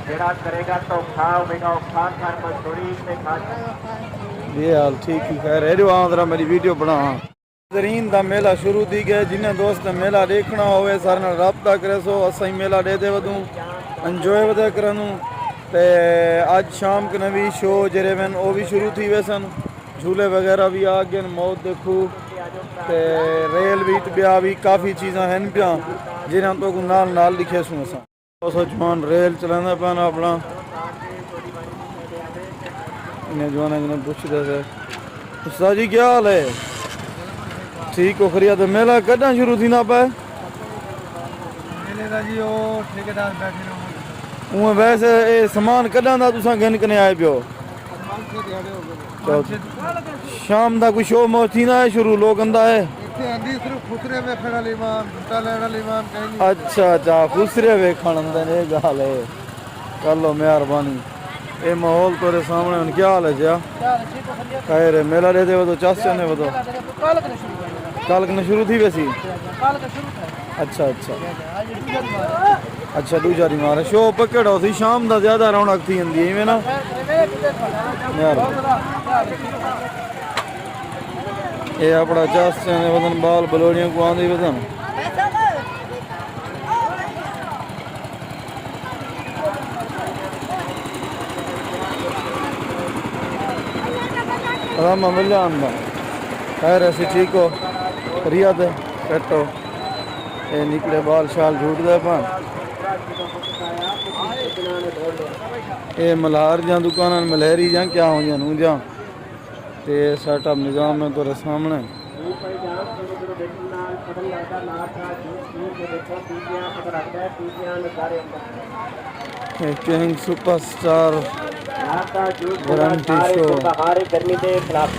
ਜਿਹੜਾ ਕਰੇਗਾ ਧੋਖਾ ਹੋਵੇਗਾ ਉਹ ਖਾਨ ਖਾਨ ਮਜ਼ਦੂਰੀ ਤੇ ਖਾਨ ये हाल ठीक ही खैर है जो आंध्रा मेरी वीडियो बना तरीन दा मेला शुरू थी गया जिन्हें दोस्त मेला देखना होवे सारे नाल राबता करे सो असाई मेला दे दे वदू एंजॉय वदे करनू ते आज शाम के नवी शो जेरे वन वो भी शुरू थी वे सन झूले वगैरह भी आ गए मौत देखू ते रेल भी ब्याह भी काफ़ी चीज़ां हैं पिया जिन्हें तो नाल नाल लिखे सू असा जवान रेल चलाना पैना अपना इन्हें जवाना जिन्हें पूछते थे उस्ताद जी क्या हाल है ठीक हो खरिया तो मेला कदा शुरू थी ना पाए मेले का जी वो ठेकेदार बैठे ना उमें वैसे ये सामान कदा दा तुसा गिन कने आए पियो शाम दा कोई शो मो थी ना है शुरू लोग अंदा है इतने आंधी सिर्फ खुसरे में खड़ा लीमान झूठा लेना लीमान कहीं नहीं अच्छा अच्छा खुसरे वेखण अंदर ये गाल है कर लो मेहरबानी ये माहौल तेरे सामने हुन क्या हाल है जा खैर है मेला दे वो तो चाचा ने वो तो कल कने शुरू थी वैसी अच्छा अच्छा अच्छा दूजा दी मार शो पकड़ होती शाम दा ज्यादा रौनक थी जंदी है ना यार ये अपना चाचा ने वदन बाल बलोड़ियां को आंदी वदन रामा मिला आंदा खैर ऐसी ठीक हो रिया दे कटो ये निकले बाल शाल झूठ दे पान ये मल्हार जा दुकान मलहरी जा क्या हो जा नू जा ते सेटअप निजाम है तेरे सामने किंग सुपरस्टार गारंटी शो गर्मी के खिलाफ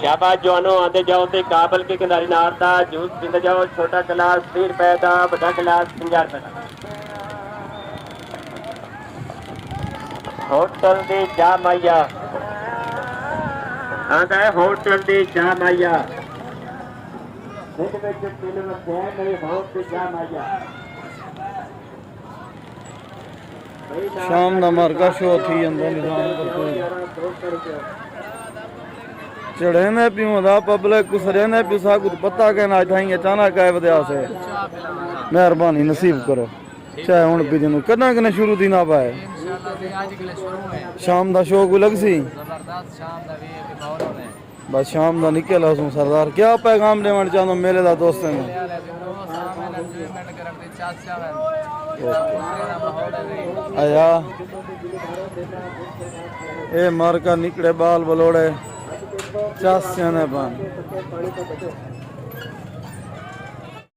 शाबाश जवानों आते जाओ ते काबल के किनारे नार दा जूस पींदे जाओ छोटा गिलास 20 रुपए दा बड़ा गिलास 50 रुपए दा होटल दी जा माइया आंदा है होटल दी जा माइया दिल विच दिल वसे नहीं होटल दी जा माइया शाम दा मरका शो थी अंदर निजाम पर कोई चढ़े ने पियो दा पब्लिक कुछ रहने पियो सा कुछ पता कहना थाई अचानक आए वदया से मेहरबानी नसीब करो चाहे हुन भी दिन कदा कने शुरू थी ना पाए शाम दा शो को लग सी बस शाम दा निकल आसू सरदार क्या पैगाम देवण चाहंदो मेले दा दोस्तन आया ए मार का निकले बाल बलोड़े चास ने पान